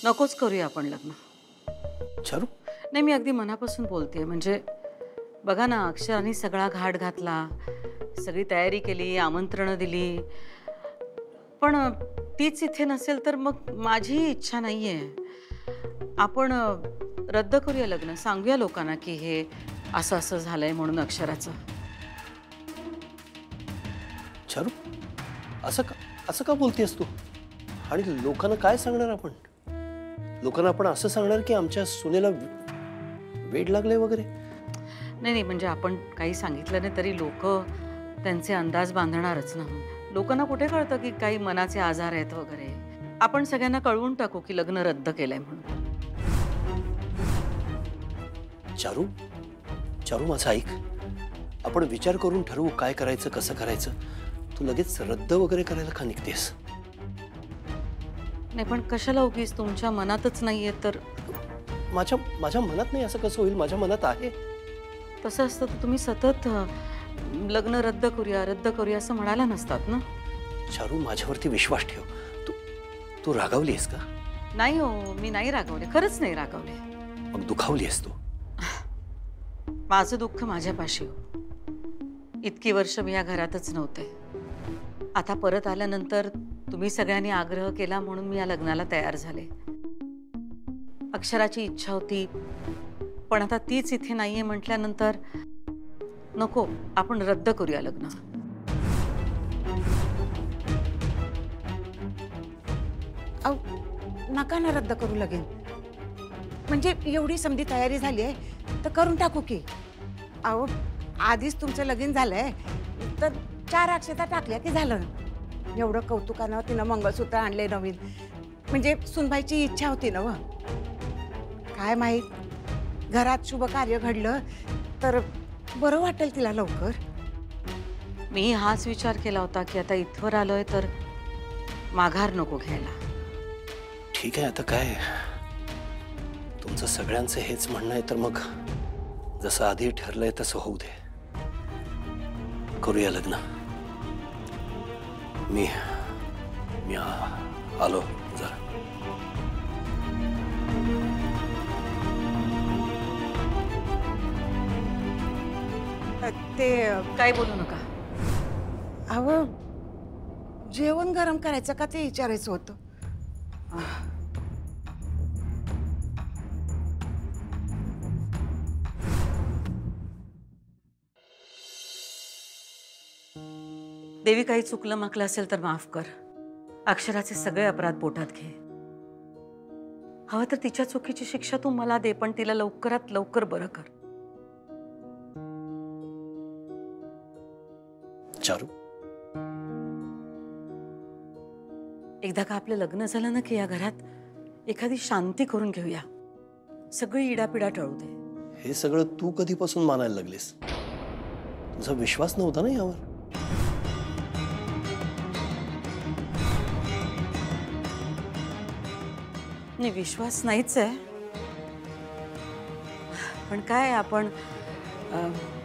नकोच करूया आपण लग्न. चारू, नाही, मी अगदी मनापासून बोलतेय. म्हणजे बघा ना, अक्षराने सगळा घाट घातला, सगळी तयारी केली, आमंत्रणं दिली, पण तीच इथे नसेल तर मग माझी इच्छा नाहीये. आपण रद्द करूया लग्न. सांगूया लोकांना की हे असं असं झालंय म्हणून अक्षराचं. चारू, असं का बोलतेस तू? आणि लोकांना काय सांगणार आपण? लोकांना आपण असं सांगणार की आमच्या सुनेला वेड लागले वगैरे? नाही नाही, म्हणजे आपण काही सांगितलं नाही तरी लोक त्यांचे अंदाज बांधणारच ना. लोकांना कुठे कळतं की काही मनाचे आजार आहेत वगैरे. आपण सगळ्यांना कळवून टाकू की लग्न रद्द केलंय म्हणून. चारू, चारू माझं ऐक. आपण विचार करून ठरवू काय करायचं, कसं करायचं. तू लगेच रद्द वगैरे करायला का निघतेस? नाही, पण कशाला उगीच? तुमच्या मनातच नाहीये तर? माझ्या मनात नाही असं कसं होईल? माझ्या मनात आहे. तसं असतं तर तुम्ही सतत लग्न रद्द करूया असं म्हणायला नसतात ना. चारू, माझ्यावरती विश्वास ठेव. तू तू रागावलीस का? नाही हो, मी नाही रागवले, खरंच नाही रागवले. मग दुखावलीस तू? माझं दुःख माझ्यापाशी हो. इतकी वर्ष मी या घरातच नव्हते. आता परत आल्यानंतर तुम्ही सगळ्यांनी आग्रह केला म्हणून मी या लग्नाला तयार झाले. अक्षराची इच्छा होती, पण आता तीच इथे नाहीये म्हटल्यानंतर नको, आपण रद्द करूया लग्न. नका ना रद्द करू लगीन. म्हणजे एवढी समधी तयारी झाली आहे तर करून टाकू की. अहो, आधीच तुमचं लगीन झालंय तर 4 अक्षता टाकल्या की झालं. एवढं कौतुकानं तिनं मंगळसूत्र आणले नवीन. म्हणजे सुनबाईची इच्छा होती ना. काय माहीत घरात शुभ कार्य घडलं तर बरं वाटेल तिला लवकर. मी हाच विचार केला होता की आता इथवर आलोय तर माघार नको घ्यायला. ठीक आहे, आता काय तुमचं सगळ्यांचं हेच म्हणणं आहे तर मग जसं आधी ठरलंय तसं होऊ दे. करूया लग्न. मी आलो जरा. ते काय बोलू नका. अहो, जेवण गरम करायचं का ते विचारायचं होतं. देवी, काही चुकलं माकलं असेल तर माफ कर. अक्षराचे सगळे अपराध पोटात घे. हवं तर तिच्या चुकीची शिक्षा तू मला दे, पण तिला लवकरात लवकर बरं कर. चारू, एकदा का आपलं लग्न झालं ना की या घरात एखादी शांती करून घेऊया. सगळी इडापिडा टळू दे. हे सगळं तू कधीपासून मानायला लागलीस? तुझा विश्वास नव्हता ना यावर? नाही, विश्वास नाहीच आहे. पण काय, आपण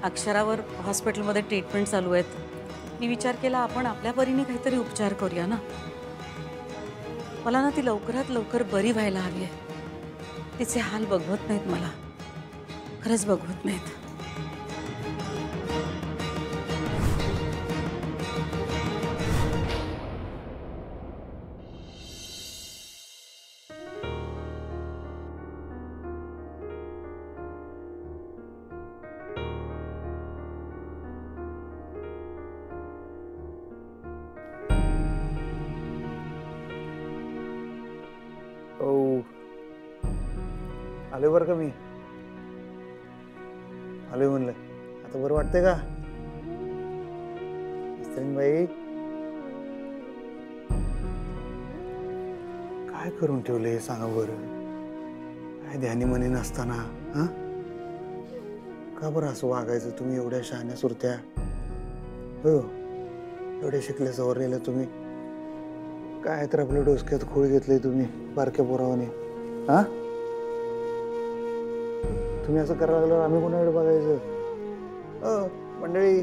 अक्षरावर हॉस्पिटलमध्ये ट्रीटमेंट चालू आहेत. मी विचार केला आपण आपल्या परीने काहीतरी उपचार करूया ना. मला ना ती लवकरात लवकर बरी व्हायला हवी आहे. तिचे हाल बघवत नाहीत मला, खरंच बघवत नाहीत. आले बरं का मी. आले म्हणलं. आता बरं वाटतंय का बाई? काय करून ठेवले सांगा बरं. काय ध्यानी मनी नसताना हा का बरं असं वागायचं? तुम्ही एवढ्या शहाण्या सुरत्या, हो, एवढे शिकले सवरलेले तुम्ही. काय तर आपल्या डोसक्यात खोळ घेतले तुम्ही बारक्या पोरावाने. हा, तुम्ही असं करायला लागल्यावर आम्ही कोणाकडे बघायचं? मंडळी,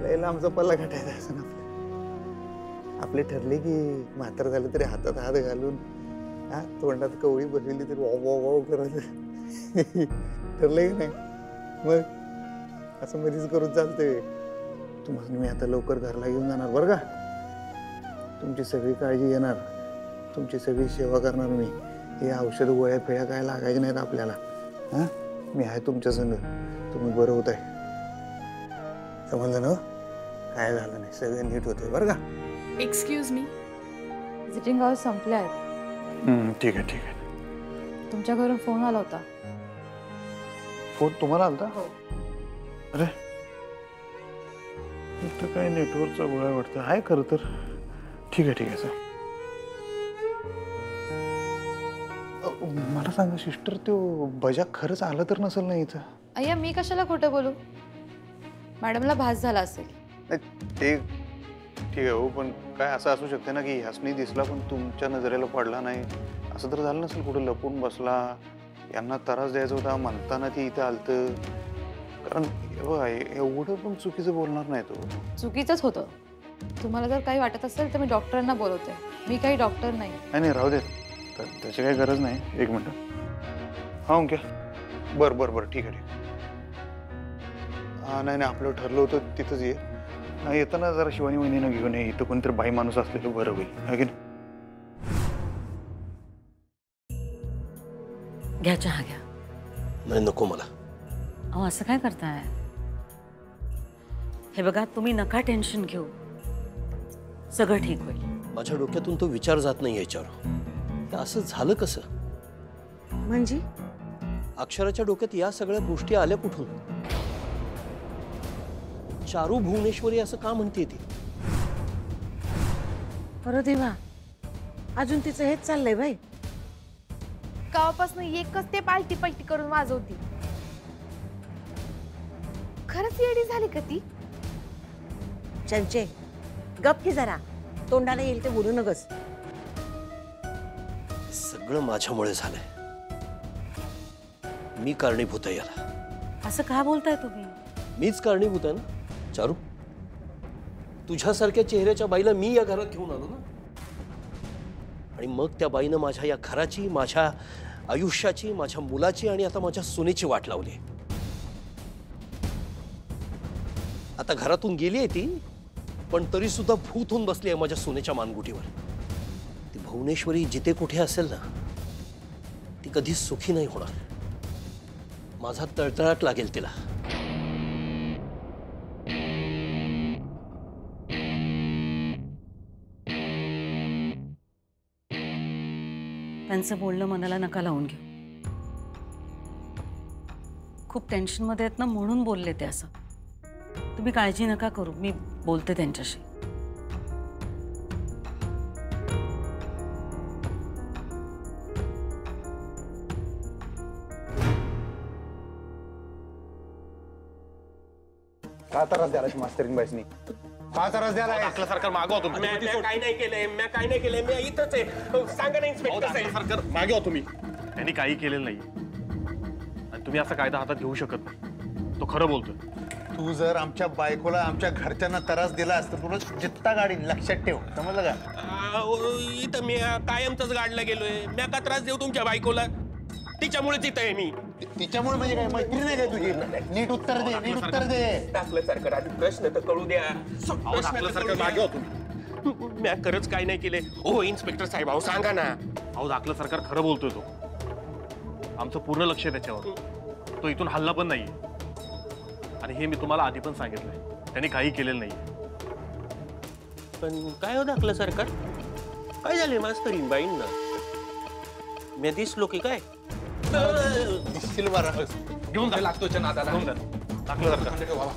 लयला आमचा पल्ला गाठायचा असं ना. आपले ठरले की म्हातार झाले तरी हातात हात घालून हा तोंडात कवळी बसवली तर वाव वाव वाव करायचं ठरलंय की नाही? मग असं मध्येच करून चालतंय. तुम्हाला मी आता लवकर घरला घेऊन जाणार बरं का. तुमची सगळी काळजी घेणार, तुमची सगळी सेवा करणार मी. हे औषध गोळ्या फेळ्या काय लागायच्या नाहीत आपल्याला. हा मी आहे तुमच्या संग. तुम्ही बरं होत आहे, समजलं ना? काय झालं नाही, सगळं नीट होतंय बरं का. एक्सक्यूज मी, व्हिजिटिंग आवर्स संपले आहेत. ठीक आहे ठीक आहे. तुमच्या घरून फोन आला होता. फोन तुम्हाला आलता? हो. अरे इथं काय नेटवर्कचा गोळा वाटतं आहे खरं तर. ठीक आहे ठीक आहे सर. मला सांगा सिस्टर, तो बजा खरंच आलं तर नसेल ना इथं? अय्या मी कशाला खोटं बोलू, मॅडमला भास झाला असेल. ते ठीक आहे हो, पण काय असं असू शकते ना की ह्यासनी दिसला पण तुमच्या नजरेला पडला नाही, असं तर झालं नसेल? कुठं लपून बसला, यांना त्रास द्यायचा होता म्हणताना ती इथं आलतं. कारण एवढं पण चुकीचं बोलणार नाही तो. चुकीचंच होतं. तुम्हाला जर काही वाटत असेल तर मी डॉक्टरांना बोलवते. मी काही डॉक्टर नाही. नाही राहू देत, त्याची काही गरज नाही. एक मिनटं. हा ओके, बरं बरं बरं ठीक आहे ठीक आहे. नाही नाही आपलं ठरलं होतं तिथंच ये. येताना जरा शिवानी वहिनीनं घेऊन ये. इथं कोणतरी बाई माणूस असलेलं बरं होईल, है की नाही? घ्या चहा घ्या. नाही नको मला. अहो असं काय करताय? हे बघा, तुम्ही नका टेन्शन घेऊ, सगळं ठीक होईल. माझ्या डोक्यातून तो विचार जात नाही याच्यावर. हे असं झालं कसं? म्हणजे अक्षराच्या डोक्यात या सगळ्या गोष्टी आल्या कुठून? चारू भुवनेश्वरी असं का म्हणते ती? परत देवा, अजून तिचं हेच चाललंय बाई. गावापासून एकच ते पालटी पलटी करून वाजवती. खरंच येडी झाली का ती? चंचे गप की जरा, तोंडाला येईल ते बोलू नगस. सगळं माझ्यामुळे झालंय. मी कारणीभूत आहे याला. असं का बोलताय तुम्ही? मीच कारणीभूत आहे ना चारू. तुझ्यासारख्या चेहऱ्याच्या बाईला मी या घरात घेऊन आलो ना, आणि मग त्या बाईनं माझ्या या घराची, माझ्या आयुष्याची, माझ्या मुलाची आणि आता माझ्या सुनेची वाट लावली. आता घरातून गेली आहे ती, पण तरी सुद्धा भूत होऊन बसली आहे माझ्या सुनेच्या मानगुटीवर. ती भुवनेश्वरी जिथे कुठे असेल ना, ती कधीच सुखी नाही होणार. माझा तळतळाट लागेल तिला. त्यांचं बोलणं मनाला नका लावून घेऊ. खूप टेन्शनमध्ये आहेत ना, म्हणून बोलले ते असं. तुम्ही काळजी नका करू, मी बोलते त्यांच्याशी. का त्रास द्याला मास्तरीन बाईसनी? का त्रास द्याला? दाखला सरकार मागवा तुम्ही. मी काय नाही केलंय, मी इथंच आहे. सांगा ना इन्स्पेक्टर साहेब. सरकार मागवा तुम्ही. त्यांनी काही केलेलं नाही आणि तुम्ही असा कायदा हातात घेऊ शकत नाही. तो खरं बोलतोय. तू जर आमच्या बायकोला आमच्या घरच्यांना त्रास दिलास तर तुला जित्ता गाडीन, लक्षात ठेव, समजलं का? इथं मी कायमच गाडला गेलोय. मी का त्रास देऊ तुमच्या बायकोला? तिच्यामुळेच इथं आहे मी. तिच्यामुळे म्हणजे काय, मैत्री नाही काय तुझी? नीट उत्तर दे, नीट उत्तर दे. दाखलं सरकार, आधी प्रश्न तर कळू द्या. दाखला सरकार मागवा तुम्ही. मी खरंच काय नाही केले. हो इन्स्पेक्टर साहेब, अहो सांगा ना. अहो दाखलं सरकार खरं बोलतोय तो. आमचं पूर्ण लक्ष आहे त्याच्यावर. तो इथून हल्ला पण नाहीये आणि हे मी तुम्हाला आधी पण सांगितलंय. त्यांनी काही केलेलं नाही. पण काय हो दाखलं सरकार, काय झाले मास्तरीन बाईंना? मी दिसलो की काय? दिसतील बरं. घेऊन जा. लागतोच्या नादाला. घेऊन जा. दाखलं सरकार.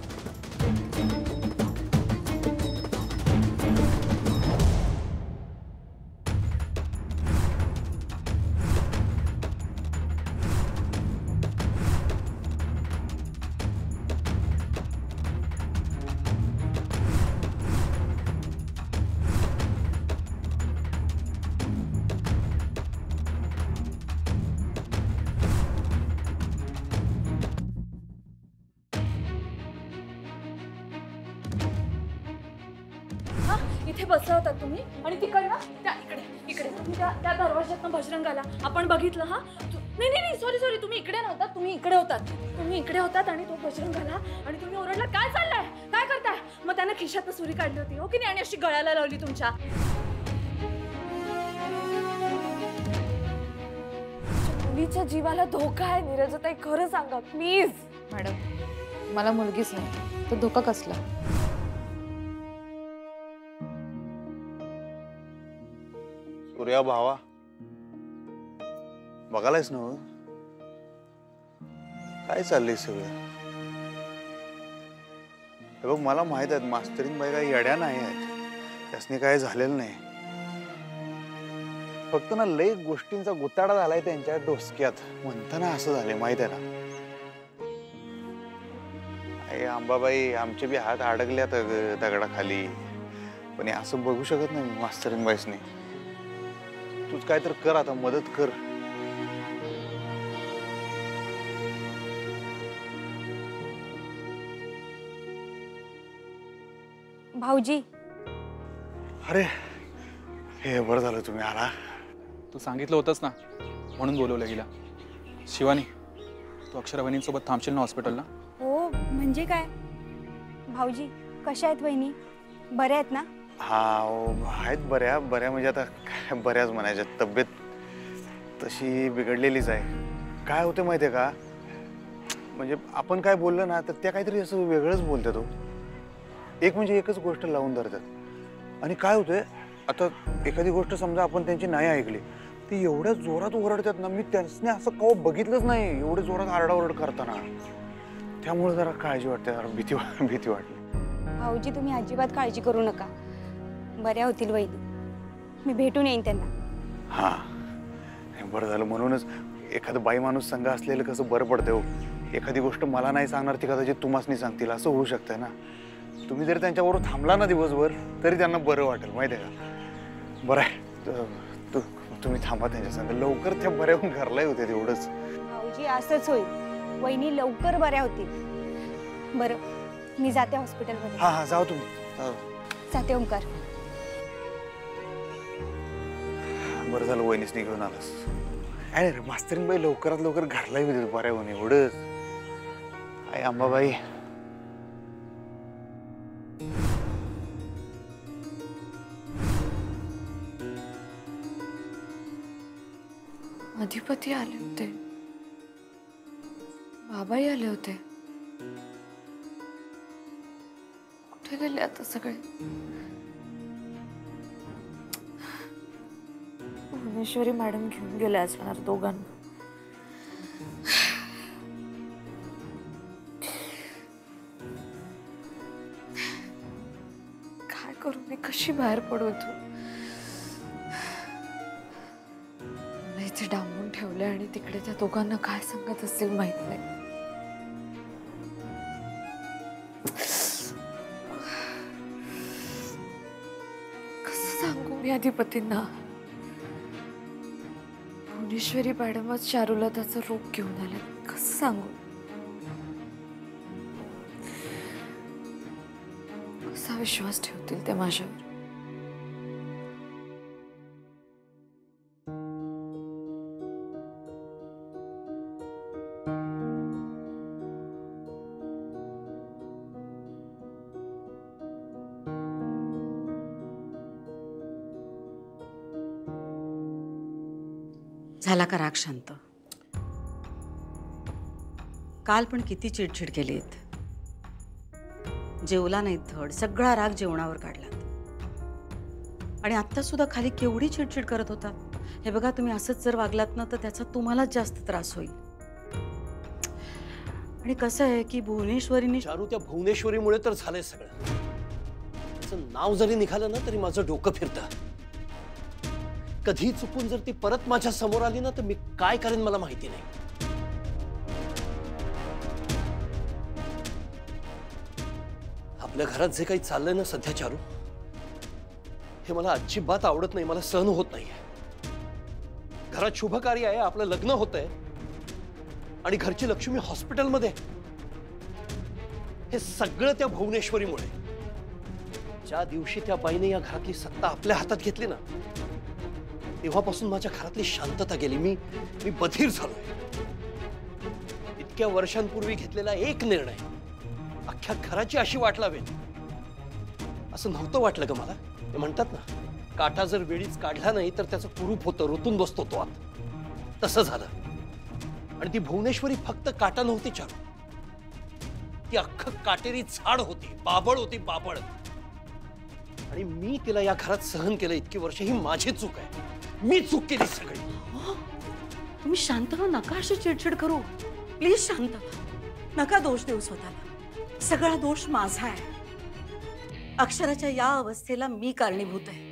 इथे बसला होता तुम्ही आणि तिकडनं त्या इकडे इकडे तुम्ही त्या दरवाज्यातनं बजरंगाला आपण बघितलं. हा नाही सॉरी तुम्ही इकडे नव्हतात. तुम्ही इकडे होतात आणि तो बजरंगाला आणि तुम्ही ओरडला काय चाललंय काय करताय. मग त्यानं खिशातनं सुरी काढली होती हो की नाही आणि अशी गळ्याला लावली तुमच्या. मुलीच्या जीवाला धोका आहे नीरजताई, खरं सांगा प्लीज. मॅडम मला मुलगीच नाही तर धोका कसला. सूर्या भावा बघायलाच ना काय चाललंय सगळं. हे बघ मला माहित आहे मास्तरीन बाई काही येड्या नाही आहेत, त्यासनी काय झालेलं नाही. फक्त ना लई गोष्टींचा गुताडा झालाय त्यांच्या डोसक्यात. म्हणताना असं झालंय माहित आहे ना. आई अंबाबाई आमचे बी हात अडकल्यात दगडाखाली, पण हे असं बघू शकत नाही मी मास्तरीन बाईसनी. तूच काय तर कर आता, मदत कर. भाऊजी अरे हे बरं झालं तुम्ही आला. तू सांगितलं होतंस ना म्हणून बोलवलं हिला. शिवानी तू अक्षरा वहिनींसोबत थांबशील ना हॉस्पिटलला. हो म्हणजे काय भाऊजी कशा आहेत वहिनी, बऱ्या आहेत ना. हा आहेत बऱ्या म्हणजे आता काय बऱ्याच म्हणायच्या. तब्येत तशी बिघडलेलीच आहे. काय होते माहिती आहे का, म्हणजे आपण काय बोललं ना तर त्या काहीतरी असं वेगळंच बोलतात. तो एक म्हणजे एकच गोष्ट लावून धरतात. आणि काय होतंय आता एखादी गोष्ट समजा आपण त्यांची नाही ऐकली ती एवढ्या जोरात ओरडतात ना, मी त्यांनी असं कवा बघितलंच नाही एवढे जोरात आरडाओरड करताना. त्यामुळे जरा काळजी वाटते, जरा भीती वाटली. भाऊजी तुम्ही अजिबात काळजी करू नका, बऱ्या होतील वहिनी. मी भेटून येईन त्यांना. हा बरं झालं. म्हणूनच एखादं बाई माणूस संघ असलेलं कसं बरं पडतं हो. एखादी गोष्ट मला नाही सांगणार ती कदाचित तुम्हासनी सांगतील असं होऊ शकतंय ना. तुम्ही जरी त्यांच्याबरोबर थांबला ना दिवसभर तरी त्यांना बरं वाटेल माहिती आहे का. बरं आहे तुम्ही थांबा त्यांच्या संग, लवकर त्या बऱ्या होऊन घरला होते तेवढंच. भाऊजी असंच होईल, वहिनी लवकर बऱ्या होतील. बरं मी जाते हॉस्पिटलमध्ये. हा जाऊ तुम्ही. जाते ओंकार. बरं झालं वहिनीसनी घेऊन आलास. अरे रे मास्तरीन बाई लवकरात लवकर घरला येऊ बऱ्या होऊन एवढंच. आई अंबाबाई अधिपती आले होते, बाबाही आले होते. कुठे गेले आता सगळे. भुवनेश्वरी मॅडम घेऊन गेले असणार दोघांना. काय करू मी, कशी बाहेर पडू इथून. इथे डांबून ठेवले आणि तिकडे त्या दोघांना काय सांगत असतील माहित नाही. कसं सांगू मी अधिपतींना. भुवनेश्वरी मॅडमच चारूला त्याचं रूप घेऊन आले, कसं सांगू. कसा विश्वास ठेवतील ते माझ्यावर. झाला का राग शांत. काल पण किती चिडचिड केलीत. जेवला नाही धड, सगळा राग जेवणावर काढला. आणि आत्ता सुद्धा खाली केवढी चिडचिड करत होता. हे बघा तुम्ही असंच जर वागलात ना तर त्याचा तुम्हालाच जास्त त्रास होईल. आणि कसं आहे की भुवनेश्वरीने चारू त्या भुवनेश्वरीमुळे तर झालंय सगळं. त्याचं नाव जरी निघालं ना तरी माझं डोकं फिरतं. कधी चुकून जर ती परत माझ्या समोर आली ना तर मी काय करेन मला माहिती नाही. आपल्या घरात जे काही चाललंय ना सध्या चारू, हे मला अजिबात आवडत नाही, मला सहन होत नाहीये. घरात शुभ कार्य आहे, आपलं लग्न होतंय आणि घरची लक्ष्मी हॉस्पिटलमध्ये. हे सगळं त्या भुवनेश्वरीमुळे. ज्या दिवशी त्या बाईने या घरातली सत्ता आपल्या हातात घेतली ना तेव्हापासून माझ्या घरातली शांतता गेली. मी बधीर झालोय. इतक्या वर्षांपूर्वी घेतलेला एक निर्णय अख्ख्या घराची अशी वाट लावेल असं नव्हतं वाटलं ग मला. ते म्हणतात ना, काटा जर वेळीच काढला नाही तर त्याचं कुरूप होतं, रुतून बसतो तो आत. तसं झालं. आणि ती भुवनेश्वरी फक्त काटा नव्हती चारू, ती अख्खं काटेरी झाड होती, बाबळ होती, बाबळ. आणि मी तिला या घरात सहन केलं इतकी वर्ष. ही माझी चूक आहे. मी चूक केली सगळी. तुम्ही शांत व्हा, नका अशी चिडचिड करू. प्लीज शांत व्हा. नका दोष देऊ स्वतःला. सगळा दोष माझा आहे. अक्षराच्या या अवस्थेला मी कारणीभूत आहे.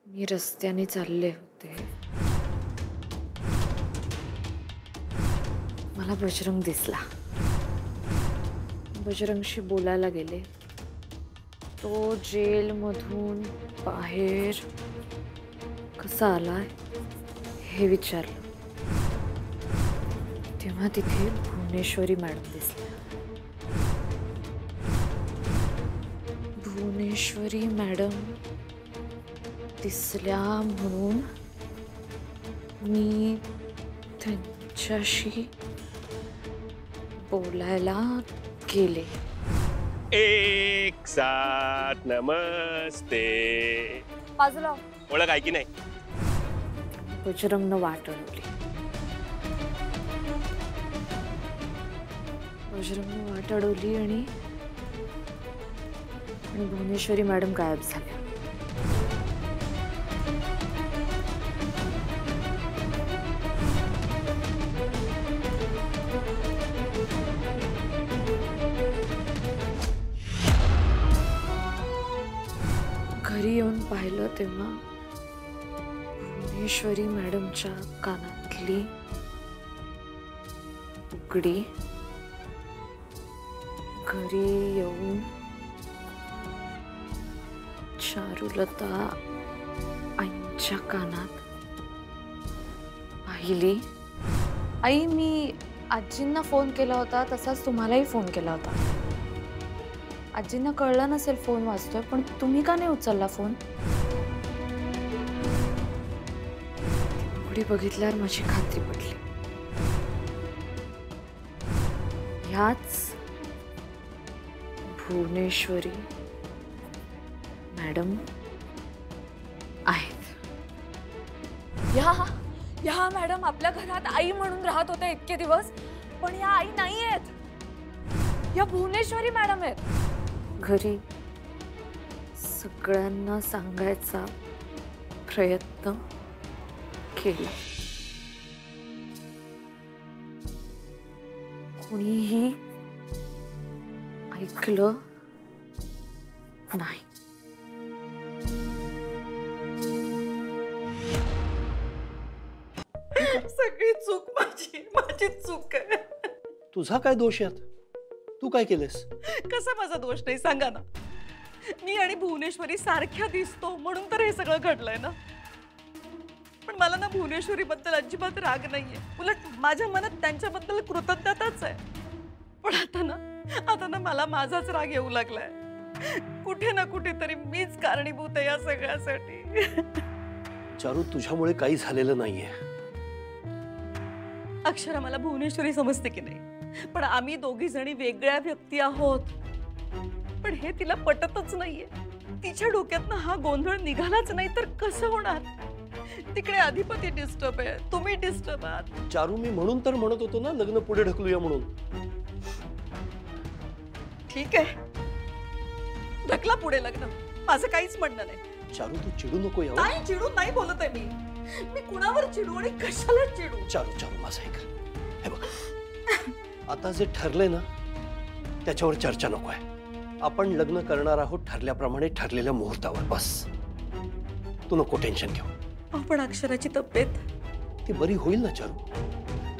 मी रस्त्याने चालले होते. मला बजरंग दिसला. बजरंगशी बोलायला गेले. तो जेलमधून बाहेर कसा आलाय हे विचारलं. तेव्हा तिथे भुवनेश्वरी मॅडम दिसल्या. भुवनेश्वरी मॅडम दिसल्या म्हणून मी त्यांच्याशी बोलायला गेले. एक साथ नमस्ते. बाजूला हो. ओळख आहे की नाही? बजरंगनं वाट अडवली. बजरंगनं वाट अडवली आणि भुवनेश्वरी मॅडम गायब झाल्या. घरी येऊन पाहिलं तेव्हा भुवनेश्वरी मॅडमच्या कानातली उघडी. घरी येऊन चारुलता आईच्या कानात पाहिली. आई, मी आजींना फोन केला होता, तसाच तुम्हालाही फोन केला होता. आजींना कळलं नसेल फोन वाजतोय, पण तुम्ही का नाही उचलला फोन? उघडी बघितल्यावर माझी खात्री पडली. ह्याच भुवनेश्वरी मॅडम आहेत. या मॅडम आपल्या घरात आई म्हणून राहत होत्या इतके दिवस, पण या आई नाही आहेत. या भुवनेश्वरी मॅडम आहेत. घरी सगळ्यांना सांगायचा प्रयत्न केला. कोणीही ऐकलं नाही. सगळी चूक माझी चूक आहे. तुझा काय दोष यात? तू काय केलंस? कसा माझा दोष नाही सांगा ना. मी आणि भुवनेश्वरी सारख्या दिसतो म्हणून तर हे सगळं घडलंय ना. पण मला ना भुवनेश्वरी बद्दल अजिबात राग नाहीये. उलट माझ्या मनात त्यांच्याबद्दल कृतज्ञताच आहे. पण आता ना मला माझाच राग येऊ लागलाय. कुठे ना कुठेतरी मीच कारणीभूत आहे या सगळ्यासाठी. चारू, तुझ्यामुळे काही झालेलं नाहीये. अक्षरा मला भुवनेश्वरी समजते की नाही, पण आम्ही दोघी जणी वेगळ्या व्यक्ती आहोत. पण हे तिला पटतच नाहीये. तिच्या डोक्यातनं हा गोंधळ निघालाच नाही तर कसं होणार? तिकडे अधिपती डिस्टर्ब आहे, तुम्ही डिस्टर्ब आहात. चारू, मी म्हणून तर म्हणत होतो ना लग्न पुढे ढकलूया म्हणून. ठीक आहे, ढकला पुढे लग्न, माझं काहीच म्हणणं नाही. चारू तू चिडू नको यावर. नाही चिडून नाही बोलत आहे मी कुणावर चिडू आणि कशाला चिडू? चारू चारू माझं ऐक, हे बघ आता जे ठरलंय ना त्याच्यावर चर्चा नको आहे. आपण लग्न करणार आहोत ठरल्याप्रमाणे, ठरलेल्या मुहूर्तावर, बस. तू नको टेन्शन घेऊ. पण अक्षराची तब्येत ती बरी होईल ना चारू,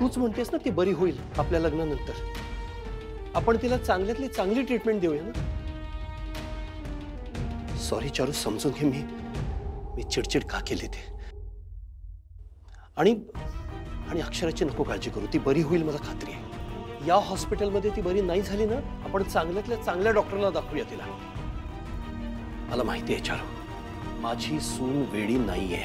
तूच म्हणतेस ना ती बरी होईल आपल्या लग्नानंतर. आपण तिला चांगल्यातली चांगली ट्रीटमेंट देऊया ना. सॉरी चारू, समजून घे, मी चिडचिड का केली ते. आणि अक्षराची नको काळजी करू, ती बरी होईल मला खात्री आहे. या हॉस्पिटलमध्ये ती बरी नाही झाली ना, आपण चांगल्यातल्या चांगल्या डॉक्टरला दाखवूया तिला. मला माहिती आहे चारू, माझी सून वेडी नाहीये.